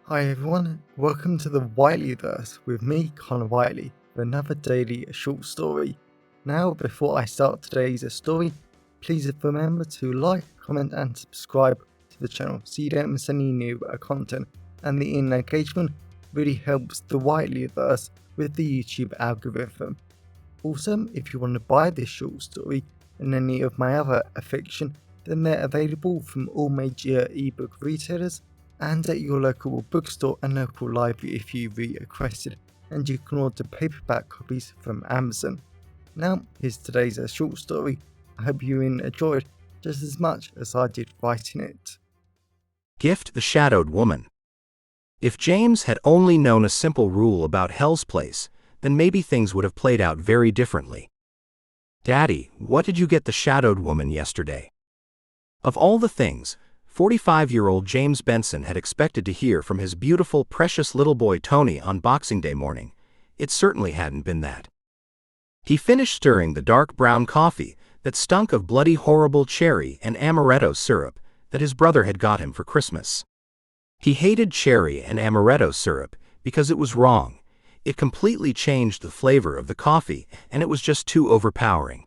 Hi everyone, welcome to the Whiteleyverse with me, Connor Whiteley, for another daily short story. Now, before I start today's story, please remember to like, comment and subscribe to the channel so you don't miss any new content, and the engagement really helps the Whiteleyverse with the YouTube algorithm. Also, if you want to buy this short story and any of my other fiction, then they're available from all major ebook retailers and at your local bookstore and local library if you requested, and you can order paperback copies from Amazon. Now, here's today's short story. I hope you enjoyed just as much as I did writing it. Gift the Shadowed Woman. If James had only known a simple rule about Hell's Place, then maybe things would have played out very differently. Daddy, what did you get the Shadowed Woman yesterday? Of all the things 45-year-old James Benson had expected to hear from his beautiful, precious little boy Tony on Boxing Day morning, it certainly hadn't been that. He finished stirring the dark brown coffee that stunk of bloody horrible cherry and amaretto syrup that his brother had got him for Christmas. He hated cherry and amaretto syrup because it was wrong. It completely changed the flavor of the coffee, and it was just too overpowering.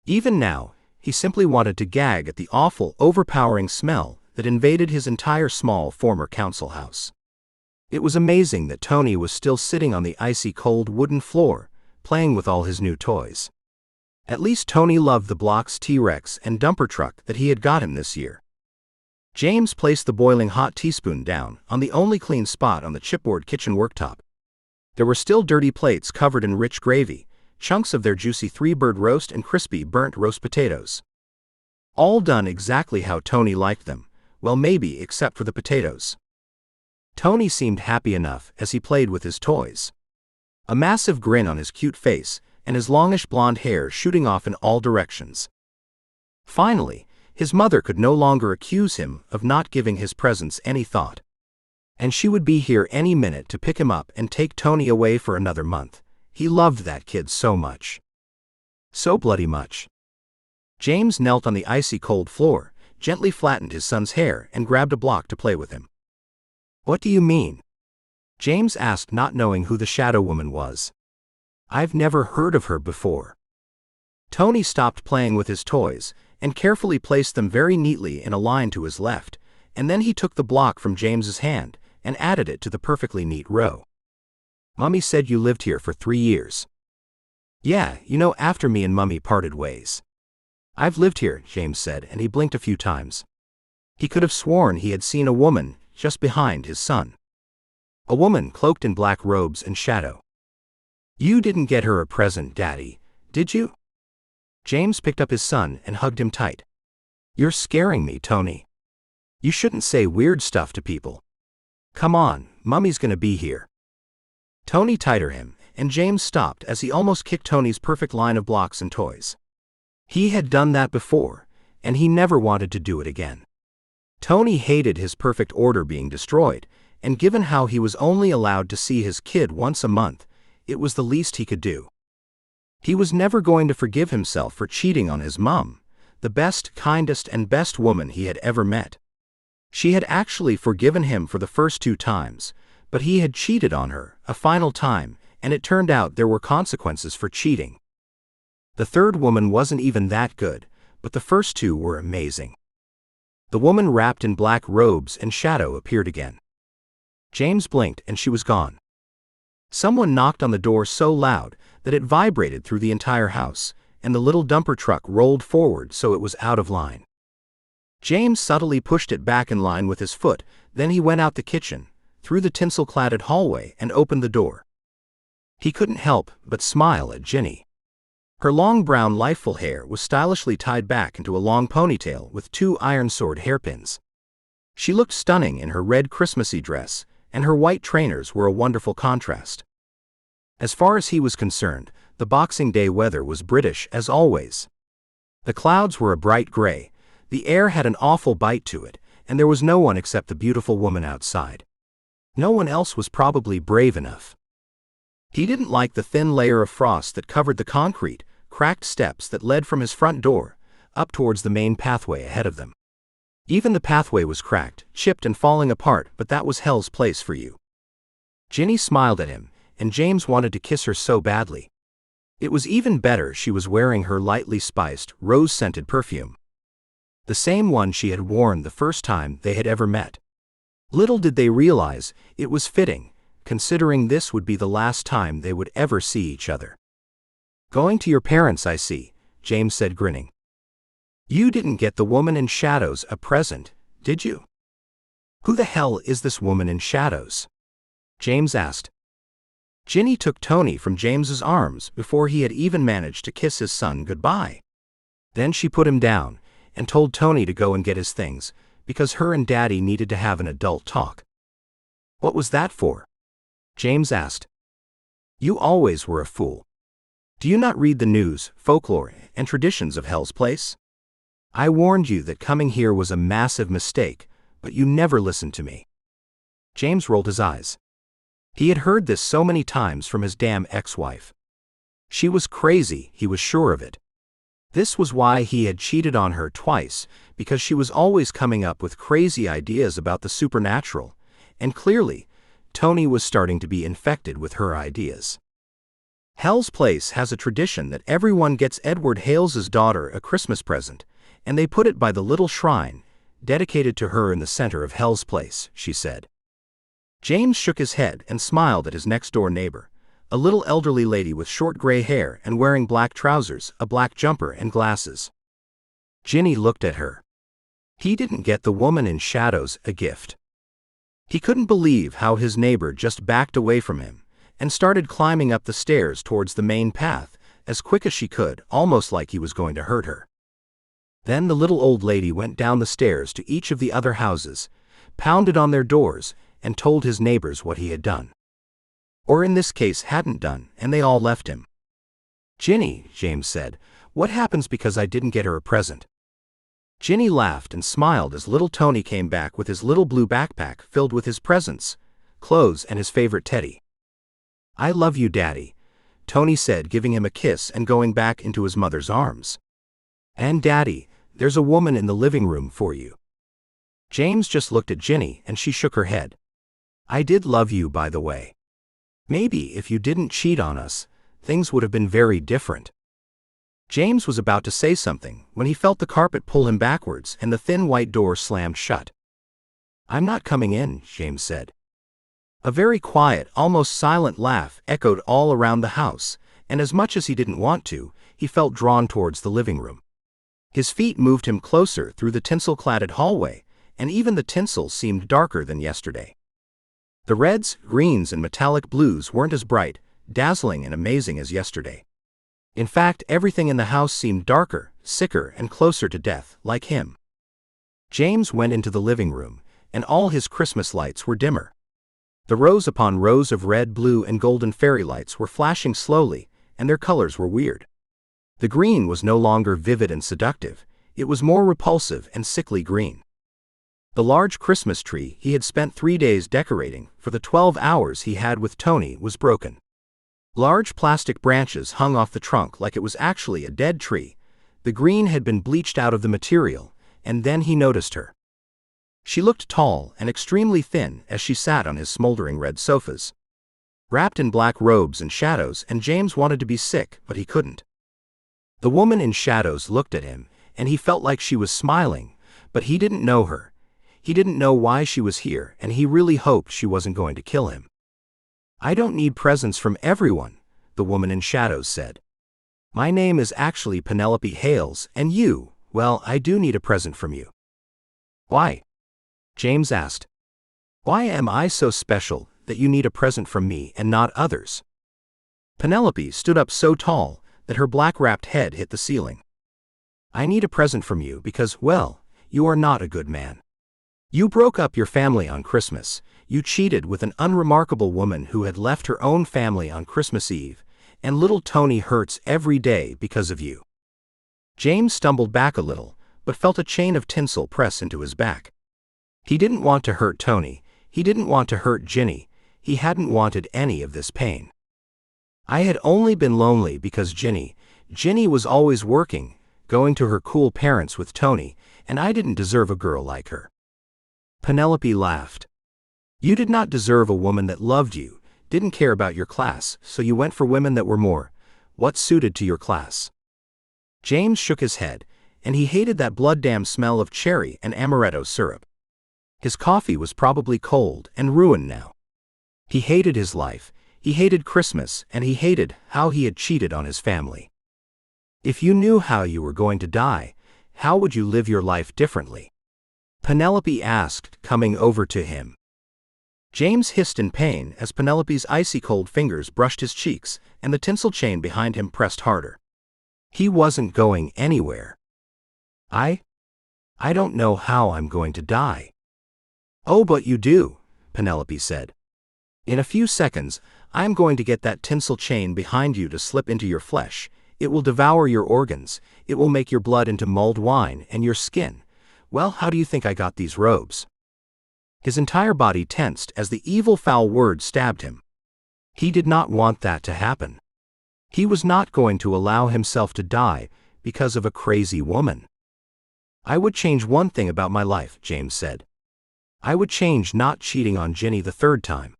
Even now, he simply wanted to gag at the awful, overpowering smell that invaded his entire small former council house. It was amazing that Tony was still sitting on the icy cold wooden floor, playing with all his new toys. At least Tony loved the blocks T-Rex and dumper truck that he had got him this year. James placed the boiling hot teaspoon down on the only clean spot on the chipboard kitchen worktop. There were still dirty plates covered in rich gravy, chunks of their juicy three-bird roast and crispy burnt roast potatoes. All done exactly how Tony liked them, well maybe except for the potatoes. Tony seemed happy enough as he played with his toys. A massive grin on his cute face and his longish blonde hair shooting off in all directions. Finally, his mother could no longer accuse him of not giving his presents any thought. And she would be here any minute to pick him up and take Tony away for another month. He loved that kid so much. So bloody much. James knelt on the icy cold floor, gently flattened his son's hair and grabbed a block to play with him. What do you mean? James asked, not knowing who the Shadow Woman was. I've never heard of her before. Tony stopped playing with his toys and carefully placed them very neatly in a line to his left, and then he took the block from James's hand and added it to the perfectly neat row. Mummy said you lived here for 3 years. Yeah, after me and Mummy parted ways. I've lived here, James said, and he blinked a few times. He could have sworn he had seen a woman just behind his son. A woman cloaked in black robes and shadow. You didn't get her a present, Daddy, did you? James picked up his son and hugged him tight. You're scaring me, Tony. You shouldn't say weird stuff to people. Come on, Mummy's gonna be here. Tony tighter him, and James stopped as he almost kicked Tony's perfect line of blocks and toys. He had done that before, and he never wanted to do it again. Tony hated his perfect order being destroyed, and given how he was only allowed to see his kid once a month, it was the least he could do. He was never going to forgive himself for cheating on his mom, the best, kindest, and best woman he had ever met. She had actually forgiven him for the first 2 times, but he had cheated on her a final time, and it turned out there were consequences for cheating. The third woman wasn't even that good, but the first 2 were amazing. The woman wrapped in black robes and shadow appeared again. James blinked and she was gone. Someone knocked on the door so loud that it vibrated through the entire house, and the little dumper truck rolled forward so it was out of line. James subtly pushed it back in line with his foot, then he went out the kitchen, through the tinsel-cladded hallway and opened the door. He couldn't help but smile at Ginny. Her long brown lifeful hair was stylishly tied back into a long ponytail with 2 iron sword hairpins. She looked stunning in her red Christmassy dress, and her white trainers were a wonderful contrast. As far as he was concerned, the Boxing Day weather was British as always. The clouds were a bright gray, the air had an awful bite to it, and there was no one except the beautiful woman outside. No one else was probably brave enough. He didn't like the thin layer of frost that covered the concrete, cracked steps that led from his front door, up towards the main pathway ahead of them. Even the pathway was cracked, chipped and falling apart, but that was hell's place for you. Ginny smiled at him, and James wanted to kiss her so badly. It was even better she was wearing her lightly spiced, rose-scented perfume. The same one she had worn the first time they had ever met. Little did they realize, it was fitting, considering this would be the last time they would ever see each other. "Going to your parents, I see," James said, grinning. "You didn't get the woman in shadows a present, did you?" "Who the hell is this woman in shadows?" James asked. Ginny took Tony from James's arms before he had even managed to kiss his son goodbye. Then she put him down and told Tony to go and get his things, because her and Daddy needed to have an adult talk. "What was that for?" James asked. "You always were a fool. Do you not read the news, folklore, and traditions of Hell's Place? I warned you that coming here was a massive mistake, but you never listened to me." James rolled his eyes. He had heard this so many times from his damn ex-wife. She was crazy, he was sure of it. This was why he had cheated on her twice, because she was always coming up with crazy ideas about the supernatural, and clearly, Tony was starting to be infected with her ideas. Hell's Place has a tradition that everyone gets Edward Hales's daughter a Christmas present, and they put it by the little shrine, dedicated to her in the center of Hell's Place, she said. James shook his head and smiled at his next-door neighbor, a little elderly lady with short gray hair and wearing black trousers, a black jumper, and glasses. Ginny looked at her. He didn't get the woman in shadows a gift. He couldn't believe how his neighbor just backed away from him and started climbing up the stairs towards the main path as quick as she could, almost like he was going to hurt her. Then the little old lady went down the stairs to each of the other houses, pounded on their doors, and told his neighbors what he had done. Or in this case hadn't done, and they all left him. "Ginny," James said, "what happens because I didn't get her a present?" Ginny laughed and smiled as little Tony came back with his little blue backpack filled with his presents, clothes, and his favorite teddy. "I love you, Daddy," Tony said, giving him a kiss and going back into his mother's arms. "And Daddy, there's a woman in the living room for you." James just looked at Ginny and she shook her head. "I did love you, by the way. Maybe if you didn't cheat on us, things would have been very different." James was about to say something when he felt the carpet pull him backwards and the thin white door slammed shut. "I'm not coming in," James said. A very quiet, almost silent laugh echoed all around the house, and as much as he didn't want to, he felt drawn towards the living room. His feet moved him closer through the tinsel-cladded hallway, and even the tinsel seemed darker than yesterday. The reds, greens, and metallic blues weren't as bright, dazzling, and amazing as yesterday. In fact, everything in the house seemed darker, sicker, and closer to death, like him. James went into the living room, and all his Christmas lights were dimmer. The rows upon rows of red, blue, and golden fairy lights were flashing slowly, and their colors were weird. The green was no longer vivid and seductive, it was more repulsive and sickly green. The large Christmas tree he had spent 3 days decorating for the 12 hours he had with Tony was broken. Large plastic branches hung off the trunk like it was actually a dead tree. The green had been bleached out of the material, and then he noticed her. She looked tall and extremely thin as she sat on his smoldering red sofas. Wrapped in black robes and shadows, and James wanted to be sick, but he couldn't. The woman in shadows looked at him, and he felt like she was smiling, but he didn't know her. He didn't know why she was here, and he really hoped she wasn't going to kill him. "I don't need presents from everyone," the woman in shadows said. "My name is actually Penelope Hales, and you, well, I do need a present from you." "Why?" James asked. "Why am I so special that you need a present from me and not others?" Penelope stood up so tall that her black-wrapped head hit the ceiling. "I need a present from you because, well, you are not a good man. You broke up your family on Christmas, you cheated with an unremarkable woman who had left her own family on Christmas Eve, and little Tony hurts every day because of you." James stumbled back a little, but felt a chain of tinsel press into his back. He didn't want to hurt Tony, he didn't want to hurt Ginny, he hadn't wanted any of this pain. I had only been lonely because Ginny was always working, going to her cool parents with Tony, and I didn't deserve a girl like her." Penelope laughed. "You did not deserve a woman that loved you, didn't care about your class, so you went for women that were more, what suited to your class." James shook his head, and he hated that blood-damned smell of cherry and amaretto syrup. His coffee was probably cold and ruined now. He hated his life, he hated Christmas, and he hated how he had cheated on his family. "If you knew how you were going to die, how would you live your life differently?" Penelope asked, coming over to him. James hissed in pain as Penelope's icy-cold fingers brushed his cheeks and the tinsel chain behind him pressed harder. He wasn't going anywhere. I don't know how I'm going to die." "Oh, but you do," Penelope said. "In a few seconds, I'm going to get that tinsel chain behind you to slip into your flesh. It will devour your organs, it will make your blood into mulled wine and your skin. Well, how do you think I got these robes?" His entire body tensed as the evil foul word stabbed him. He did not want that to happen. He was not going to allow himself to die because of a crazy woman. "I would change one thing about my life," James said. "I would change not cheating on Ginny the third time."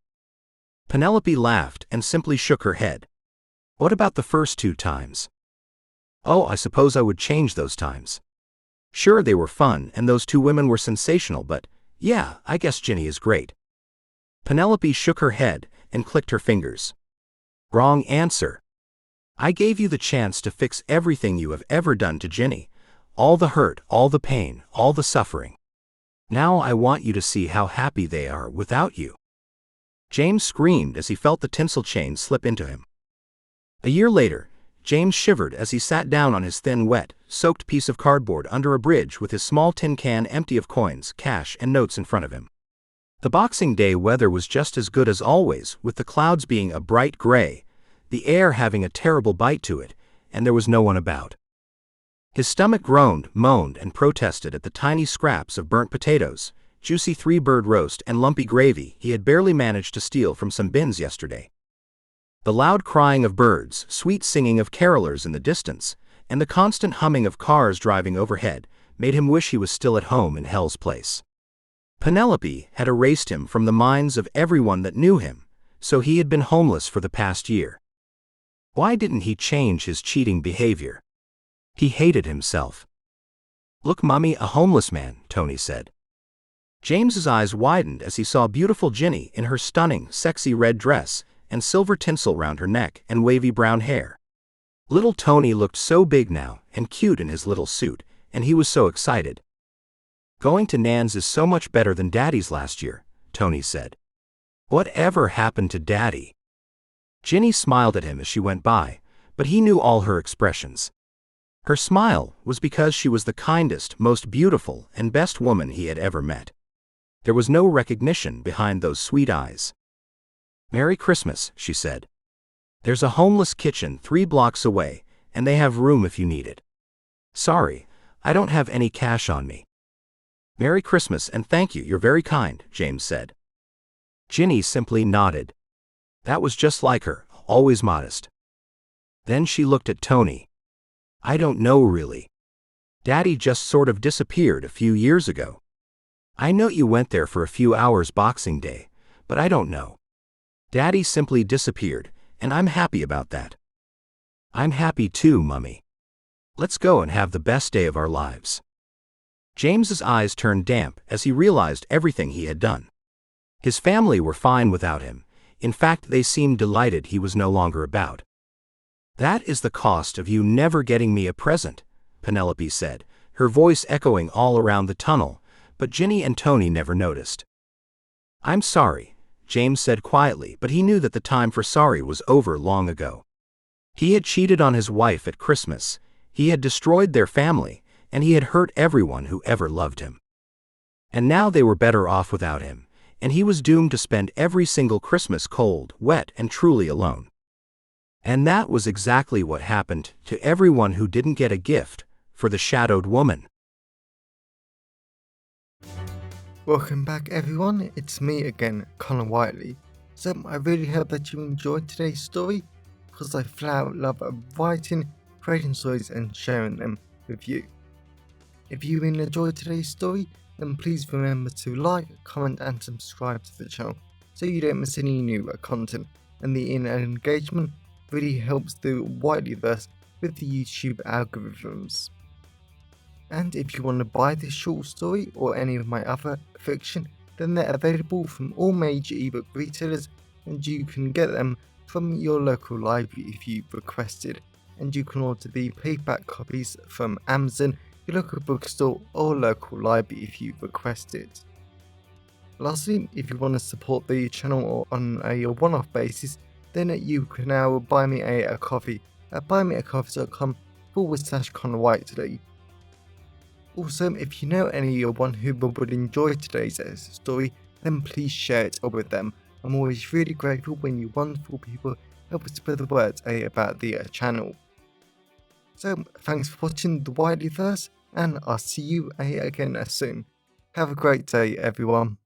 Penelope laughed and simply shook her head. "What about the first 2 times?" "Oh, I suppose I would change those times. Sure, they were fun and those 2 women were sensational, but yeah, I guess Ginny is great." Penelope shook her head and clicked her fingers. "Wrong answer. I gave you the chance to fix everything you have ever done to Ginny. All the hurt, all the pain, all the suffering. Now I want you to see how happy they are without you." James screamed as he felt the tinsel chain slip into him. A year later, James shivered as he sat down on his thin, wet, soaked piece of cardboard under a bridge with his small tin can empty of coins, cash, and notes in front of him. The Boxing Day weather was just as good as always, with the clouds being a bright gray, the air having a terrible bite to it, and there was no one about. His stomach groaned, moaned, and protested at the tiny scraps of burnt potatoes, juicy 3-bird roast, and lumpy gravy he had barely managed to steal from some bins yesterday. The loud crying of birds, sweet singing of carolers in the distance, and the constant humming of cars driving overhead made him wish he was still at home in Hell's Place. Penelope had erased him from the minds of everyone that knew him, so he had been homeless for the past year. Why didn't he change his cheating behavior? He hated himself. "Look, Mummy, a homeless man," Tony said. James's eyes widened as he saw beautiful Ginny in her stunning, sexy red dress and silver tinsel round her neck and wavy brown hair. Little Tony looked so big now and cute in his little suit, and he was so excited. "Going to Nan's is so much better than Daddy's last year," Tony said. "Whatever happened to Daddy?" Ginny smiled at him as she went by, but he knew all her expressions. Her smile was because she was the kindest, most beautiful, and best woman he had ever met. There was no recognition behind those sweet eyes. "Merry Christmas," she said. "There's a homeless kitchen 3 blocks away, and they have room if you need it." "Sorry, I don't have any cash on me." "Merry Christmas and thank you, you're very kind," James said. Ginny simply nodded. That was just like her, always modest. Then she looked at Tony. "I don't know really. Daddy just sort of disappeared a few years ago. I know you went there for a few hours Boxing Day, but I don't know. Daddy simply disappeared, and I'm happy about that." "I'm happy too, Mummy. Let's go and have the best day of our lives." James's eyes turned damp as he realized everything he had done. His family were fine without him. In fact, they seemed delighted he was no longer about. "That is the cost of you never getting me a present," Penelope said, her voice echoing all around the tunnel, but Ginny and Tony never noticed. "I'm sorry," James said quietly, but he knew that the time for sorry was over long ago. He had cheated on his wife at Christmas, he had destroyed their family, and he had hurt everyone who ever loved him. And now they were better off without him, and he was doomed to spend every single Christmas cold, wet, and truly alone. And that was exactly what happened to everyone who didn't get a gift for the shadowed woman. Welcome back everyone, it's me again, Connor Whiteley. So I really hope that you enjoyed today's story, because I flat out love writing, creating stories and sharing them with you. If you enjoyed today's story, then please remember to like, comment and subscribe to the channel so you don't miss any new content, and the engagement really helps the Whiteleyverse with the YouTube algorithms. And if you want to buy this short story or any of my other fiction, then they're available from all major ebook retailers, and you can get them from your local library if you requested, and you can order the paperback copies from Amazon, your local bookstore or local library if you request it. Lastly, if you want to support the channel on a one-off basis, then you can now buy me a coffee at buymeacoffee.com/ConnorWhiteley. Also, if you know anyone who would enjoy today's story, then please share it with them. I'm always really grateful when you wonderful people help spread the word about the channel. So, thanks for watching the Whiteleyverse, and I'll see you again soon. Have a great day, everyone.